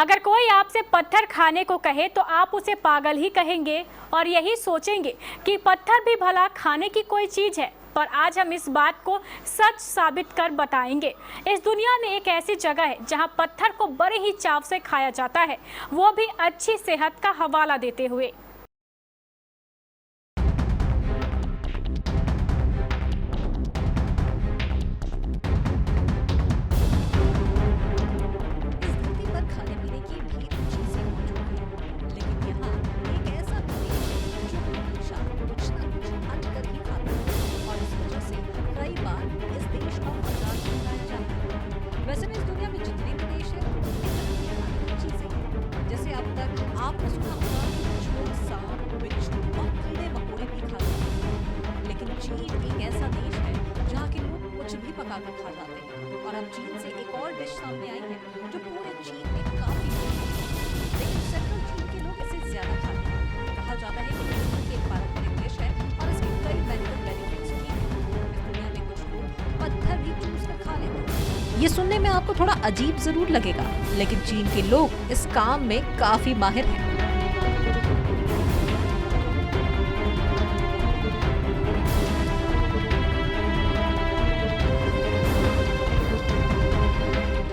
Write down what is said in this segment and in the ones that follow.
अगर कोई आपसे पत्थर खाने को कहे तो आप उसे पागल ही कहेंगे और यही सोचेंगे कि पत्थर भी भला खाने की कोई चीज़ है। पर आज हम इस बात को सच साबित कर बताएंगे। इस दुनिया में एक ऐसी जगह है जहां पत्थर को बड़े ही चाव से खाया जाता है, वो भी अच्छी सेहत का हवाला देते हुए। वैसे भी इस दुनिया में जितने भी देश हैं, इतनी खाने की चीजें हैं। जैसे अब तक आपने सुना होगा कि कुछ लोग सांप, बिच्छू और कीड़े मकोड़े भी खाते हैं। लेकिन चीन एक ऐसा देश है जहाँ के लोग कुछ भी पकाकर खा जाते हैं। और अब चीन से एक और डिश सामने आई है जो पूरे चीन में काफी मशहूर है। लेकिन सेंट्रल चीन के लोग इसे ज्यादा खाते हैं। कहा जाता है कि ये चीन की एक पारंपरिक डिश है और इसके कई मेडिकल बेनिफिट्स भी हैं। इस दुनिया में कुछ लोग पत्थर भी चूस कर खा लेते हैं। ये सुनने में आपको थोड़ा अजीब जरूर लगेगा, लेकिन चीन के लोग इस काम में काफी माहिर हैं।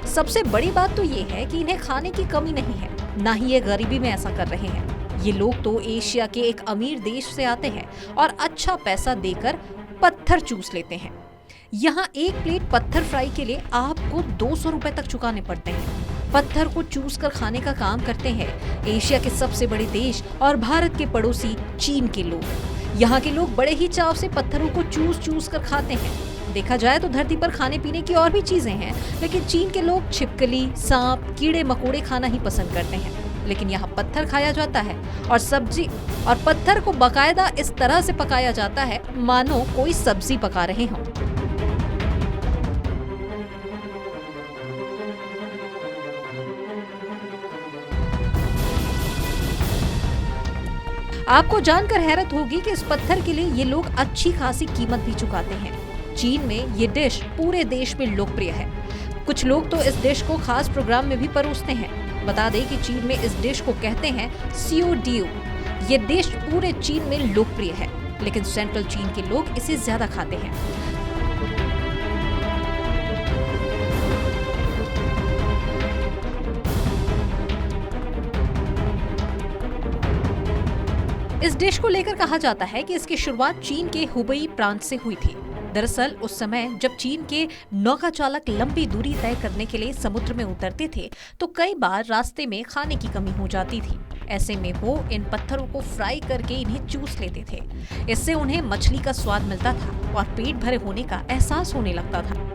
सबसे बड़ी बात तो ये है कि इन्हें खाने की कमी नहीं है, ना ही ये गरीबी में ऐसा कर रहे हैं। ये लोग तो एशिया के एक अमीर देश से आते हैं और अच्छा पैसा देकर पत्थर चूस लेते हैं। यहाँ एक प्लेट पत्थर फ्राई के लिए आपको 200 रुपए तक चुकाने पड़ते हैं। पत्थर को चूस कर खाने का काम करते हैं एशिया के सबसे बड़े देश और भारत के पड़ोसी चीन के लोग। यहाँ के लोग बड़े ही चाव से पत्थरों को चूस चूस कर खाते हैं। देखा जाए तो धरती पर खाने पीने की और भी चीजें हैं, लेकिन चीन के लोग छिपकली, सांप, कीड़े मकोड़े खाना ही पसंद करते हैं। लेकिन यहाँ पत्थर खाया जाता है और सब्जी, और पत्थर को बाकायदा इस तरह से पकाया जाता है मानो कोई सब्जी पका रहे हों। आपको जानकर हैरत होगी कि इस पत्थर के लिए ये लोग अच्छी खासी कीमत भी चुकाते हैं। चीन में ये डिश पूरे देश में लोकप्रिय है। कुछ लोग तो इस डिश को खास प्रोग्राम में भी परोसते हैं। बता दें कि चीन में इस डिश को कहते हैं सियो डियो। ये डिश पूरे चीन में लोकप्रिय है, लेकिन सेंट्रल चीन के लोग इसे ज्यादा खाते हैं। इस डिश को लेकर कहा जाता है कि इसकी शुरुआत चीन के हुबेई प्रांत से हुई थी। दरअसल उस समय जब चीन के नौका चालक लंबी दूरी तय करने के लिए समुद्र में उतरते थे तो कई बार रास्ते में खाने की कमी हो जाती थी। ऐसे में वो इन पत्थरों को फ्राई करके इन्हें चूस लेते थे। इससे उन्हें मछली का स्वाद मिलता था और पेट भरे होने का एहसास होने लगता था।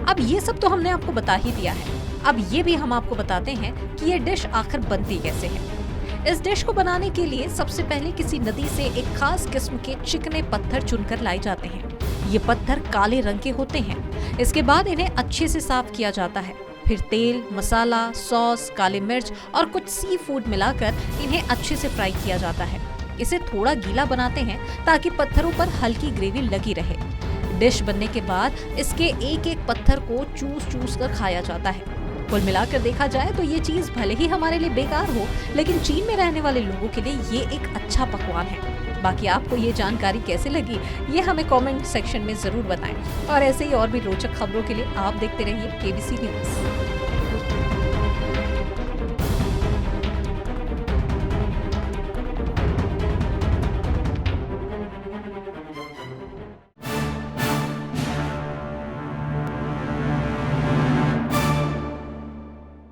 अब ये सब तो हमने आपको बता ही दिया है। अब ये भी हम आपको बताते हैं कि ये डिश आखिर बनती कैसे है। इस डिश को बनाने के लिए सबसे पहले किसी नदी से एक खास किस्म के चिकने पत्थर चुनकर लाए जाते हैं। ये पत्थर काले रंग के होते हैं। इसके बाद इन्हें अच्छे से साफ किया जाता है। फिर तेल, मसाला, सॉस, काली मिर्च और कुछ सी फूड मिलाकर इन्हें अच्छे से फ्राई किया जाता है। इसे थोड़ा गीला बनाते हैं ताकि पत्थरों पर हल्की ग्रेवी लगी रहे। डिश बनने के बाद इसके एक एक पत्थर को चूस चूस कर खाया जाता है। कुल मिलाकर देखा जाए तो ये चीज भले ही हमारे लिए बेकार हो, लेकिन चीन में रहने वाले लोगों के लिए ये एक अच्छा पकवान है। बाकी आपको ये जानकारी कैसे लगी, ये हमें कमेंट सेक्शन में जरूर बताएं। और ऐसे ही और भी रोचक खबरों के लिए आप देखते रहिए केबीसी न्यूज़।